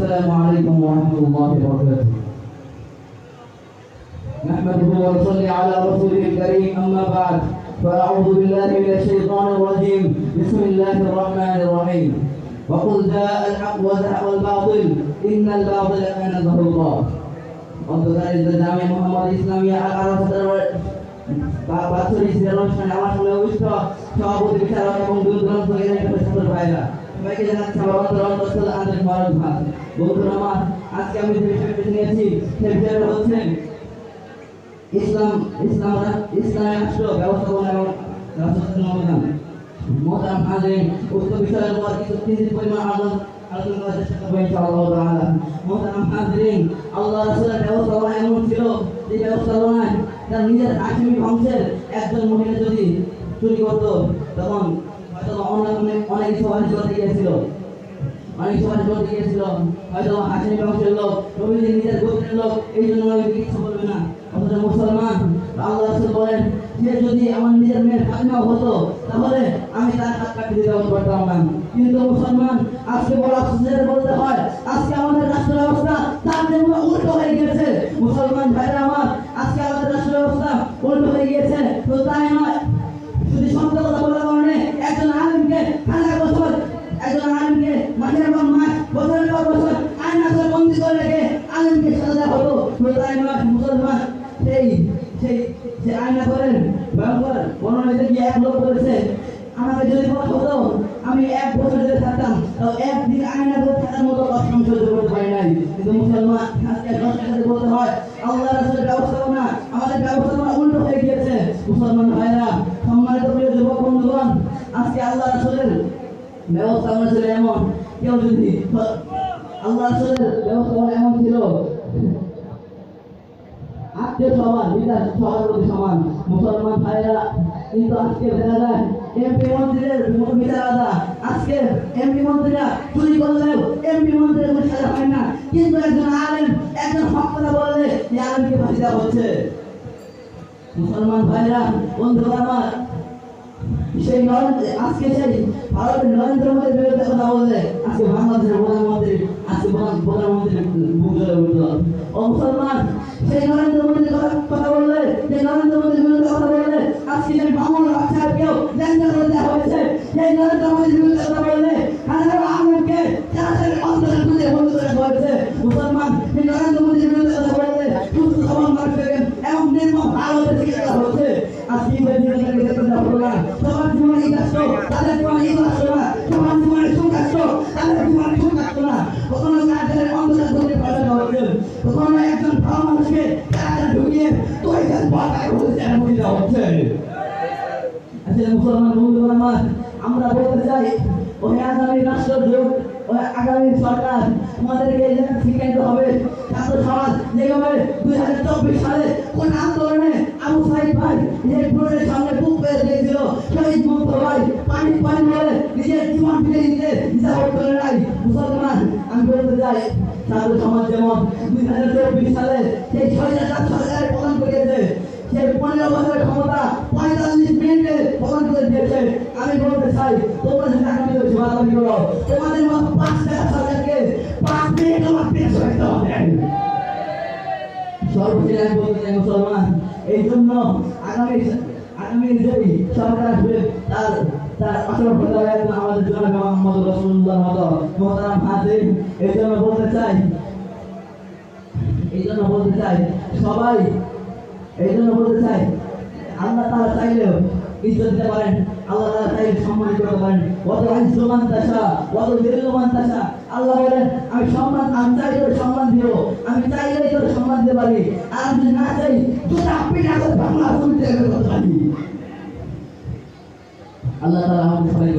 السلام عليكم ورحمة الله وبركاته. نحمده ونصلي على رسوله الكريم، أما بعد، فأعوذ بالله من الشيطان الرجيم. بسم الله الرحمن الرحيم. وقل جاء الحق وزهق الباطل إن الباطل كان زهوقا. অন্তর্জালের জামে মোহাম্মদ ইসলামিয়া বাৎসরিক সিরিয়াল অনুষ্ঠানে আমার সঙ্গে অবস্থিত সভাপতি বিচারক এবং দূর দূরান্ত ছাত্র ভাইরা সবাইকে জানাচ্ছি আমার অন্তর আন্তরিক মোবারকবাদ। বন্ধুরা আমার, আজকে আমি যে বিষয়টি বেছে নিয়েছি সে বিষয়টা হচ্ছে ইসলামী রাষ্ট্র ব্যবস্থাপনা এবং রাষ্ট্রশাসন অভিযান। মোহতারাম হাজিরিন, উক্ত বিষয়ের উপর কিছু পরিমাণ আলোচনা করার চেষ্টা করবো ইনশাআল্লাহ তাআলা। মোহতারাম হাজিরিন, আল্লাহ রাসূলের ব্যবস্থাপনা এমন ছিল যে ব্যবস্থাপনায় তার নিজের হাশিমি বংশের একজন মহিলা যদি চুরি করতো তখন হয়তো অনেক সমাজ করতে গিয়েছিল, হয়তো হাশিমি বংশের লোক, নবীজি নিজের গোত্রের লোক, এই জন্য নবীজি কিছু বলবে না। অথচ মুসলমান আল্লাহ রাসূল বলেন যে যদি আমার নিজের মেয়ের ফাতিমা হতো তাহলে আমি তার হাত কাটিয়ে দিতে পারতাম না। কিন্তু মুসলমান আজকে বড় আফসোসের বলতে হয়, আজকে আমাদের রাষ্ট্র ব্যবস্থা তার জন্য উল্টো হয়ে গিয়েছে। মুসলমান ভাইরা আমার, আজকে আমাদের রাষ্ট্র ব্যবস্থা উল্টো হয়ে গিয়েছে। তো তাই নয়, শুধু সত্য কথা বলার কারণে একজন আলেমকে হাজার বছর, একজন আলেমকে মাসের পর মাস, বছরের পর বছর আয়না করে বন্দী করে রেখে আলেমকে সাজা হতো। তো তাই নয়, মুসলমান সেই আয়না করেন ভয়ঙ্কর বর্ণনাতে গিয়ে এক লোক বলেছে, আমাকে যদি বলা হতো আমি 1 বছর ধরে থাকতাম তাও একদিন আয়না করে থাকার মতো কষ্ট সহ্য করতে পারি নাই। কিন্তু মুসলমান আজকে 10 টাকা বলতে হয় আল্লাহ রাসূলের ব্যবস্থাপনা, আমাদের ব্যবস্থাপনা উল্টো হয়ে গিয়েছে। মুসলমান ভাইরা, সম্মানিত প্রিয় যুবক বন্ধুগণ, আজকে আল্লাহ রাসূলের ব্যবস্থাপনা ছিল এমন, কেউ যদি আল্লাহ রাসূলের ব্যবস্থাপনা এমন ছিল আজকে সমান বিকাশ সবার প্রতি সমান। মুসলমান ভাইরা, কিন্তু আজকে দেখা যায় এমপি মন্ত্রীদের বিচার আলাদা। আজকে এমপি মন্ত্রীরা চুরি করলেও এমপি মন্ত্রীর কোনো সাজা হয় না, কিন্তু একজন আলেম, একজন হক কথা বললে এই আলেমকে ফাঁসি দেওয়া হচ্ছে। মুসলমান ভাইরা, বন্ধুরা আমার, আজকে সেই ভারতের নরেন্দ্র মোদীর বিরুদ্ধে কথা বললে আজকে বাংলাদেশের প্রধানমন্ত্রী বুক জ্বলে উঠল। ও মুসলমান, সেই নরেন্দ্র মোদীর কথা বললে, সেই নরেন্দ্র মোদীর বিরুদ্ধে কথা বললে আজকে সেই বাংলা ভাষাকেও ল্যাংচা করে দেওয়া হয়েছে। সেই নরেন্দ্র মোদীর বিরুদ্ধে কথা বললে হাজারো আলেমকে চাষের অন্তরে খুঁজে বন্ধ করে দেওয়া হয়েছে। মুসলমান, সেই নরেন্দ্র মোদীর বিরুদ্ধে কথা বললে সুস্থ সবল মানুষকে এমন নির্মম আলোতে শিখে দেওয়া হচ্ছে। আজকে সবার জীবনে এই রাষ্ট্র, তাদের জীবনে এই রাষ্ট্র না, সবার জীবনে সুরাষ্ট্র, তাদের জীবনে সুরাষ্ট্র না। কখনো কাজের অন্ধকার ধরে পাঠানো হচ্ছে, কখনো একজন ভালো মানুষকে কাজে ঢুকিয়ে তৈরি বাধায় বলে দেওয়া হচ্ছে। আসলে মুসলমান বন্ধুগণ আমার, আমরা বলতে চাই ওই আগামী রাষ্ট্র যুগ, ওই আগামী সরকার আমাদেরকে এই জায়গায় শিখাইতে হবে। ছাত্র সমাজ যেভাবে 2024 সালে কোন আন্দোলনে আবু সাইদ ভাই নিজের পুরের সামনে বুক পেয়ে দিয়েছিল, শহীদ মুক্ত ভাই পানি বলে নিজের জীবন ফিরে দিতে হিসাব করে নাই। মুসলমান, আমি বলতে চাই ছাত্র সমাজ যেমন 2024 সালে সেই সরকারের প্রদান করিয়েছে, সেই 15 বছরের ক্ষমতা 45 মিনিটে প্রদান করে দিয়েছে। আমি বলতে চাই তোমরা যদি আগামী সমাধান করো, তোমাদের মতো 5 টাকা সরকারকে 5 মিনিট আমার পেশ করতে হবে। সর্বশেষ আমি বলতে চাই মুসলমান, এই জন্য আগামী যেই সরকার আসবে তার আসল প্রধান আমাদের জনাব মুহাম্মদ রাসূলুল্লাহ মোহতারাম হাজির। এই জন্য বলতে চাই সবাই, এই জন্য বলতে চাই আল্লাহ তাআলা চাইলেও ইজ্জত দিতে পারেন, আল্লাহ তাআলা চাইলে সম্মানিত করতে পারেন। ওয়াত আইজুমান তাশা ওয়াত যিল্লুমান তাশা। আল্লাহ বলেন আমি চাইলে সম্মান দিব, আমি চাইলেই তোর সম্মান দিতে পারি, আর যদি না চাই জুতা পিটা করে বাংলা শুনতে পারি। আল্লাহ তাআলা আমাদের সবাইকে